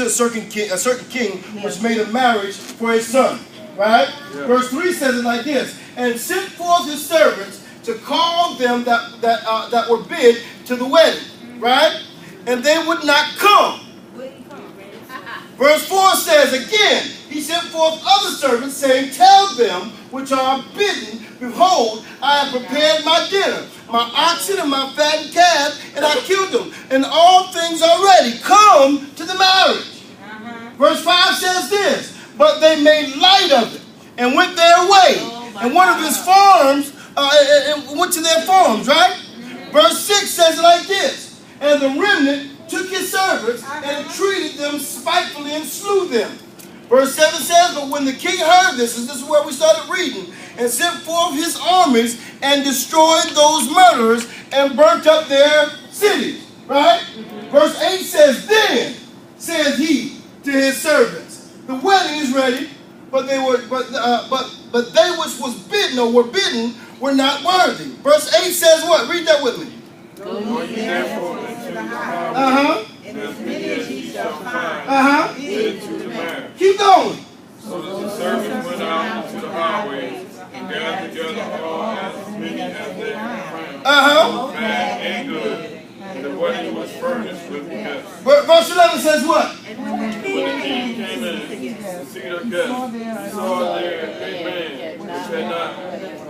a certain king which made a marriage for his son. Right? Yeah. Verse 3 says it like this: and sent forth his servants to call them that were bid to the wedding. Right? And they would not come. Verse 4 says again, he sent forth other servants, saying, tell them which are bidden, behold, I have prepared my dinner, my oxen and my fattened calf, and I killed them, and all things are ready. Come to the marriage. Verse 5 says this: but they made light of it and went their way. And one of his farms, went to their farms, right? Verse 6 says it like this: and the remnant took his servants and treated them spitefully and slew them. Verse 7 says, but when the king heard this, and this is where we started reading, and sent forth his armies and destroyed those murderers and burnt up their cities. Right? Verse 8 says, then said he to his servants, the wedding is ready, but they which was bidden or were bidden were not worthy. Verse 8 says what? Read that with me. Go ye therefore into the highway, and as many as ye shall find, bid to the marriage. Keep going. So that the servants went out into the highways and gathered together all as many as they could find, both bad and good. And the wedding was furnished with guests. Verse 11 says what? When the king came in to see the guests, he saw there a man which had not on his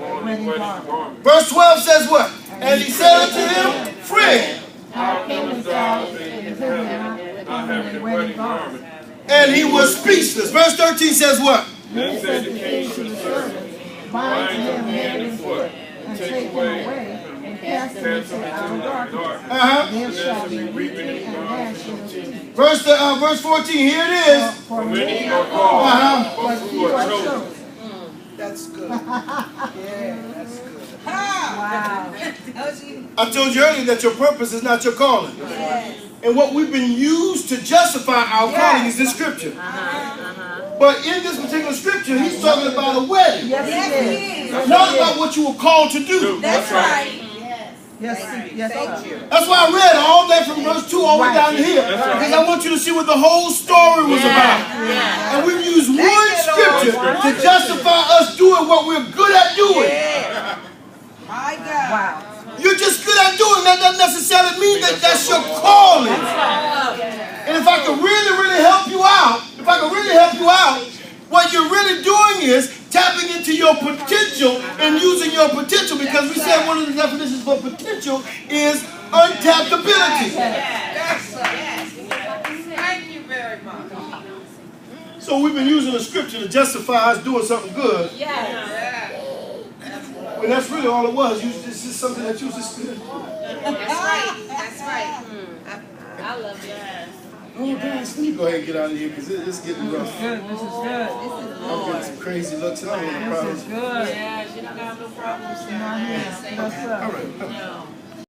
wedding garment. Verse 12 says what? And he said unto him, friend, how comest thou in heaven, not having a wedding garment? And he was speechless. Verse 13 says what? Then said the king to the servants, bind him hand and foot, and take away and cast him into the darkness. And there shall be weeping and gnashing of teeth. Verse 14, here it is. For many are called, but few are chosen. That's good. Yeah, that's good. Wow. I told you earlier that your purpose is not your calling. Yes. And what we've been used to justify our calling is this scripture. But in this particular scripture, he's talking about a wedding. Yes, he is. Not about what you were called to do. That's right. Yes, thank you. That's why I read all that from verse 2 all the way down to here. Because I want you to see what the whole story was about. And we've used one scripture to justify us doing what we're good at doing. My God. Wow. You're just good at doing that. Doesn't necessarily mean that that's your calling. And if I could really help you out, what you're really doing is tapping into your potential and using your potential, because we said one of the definitions for potential is untapped ability. Yes. Thank you very much. So we've been using the scripture to justify us doing something good. When that's really all it was. It's just something that you just did. That's right. I love it. Oh, guys, let me go ahead and get out of here because it's getting rough. This is good. I'm getting some crazy looks. I don't want no problems. This is good. Yeah, you don't have no problems. Yes, sir. All right.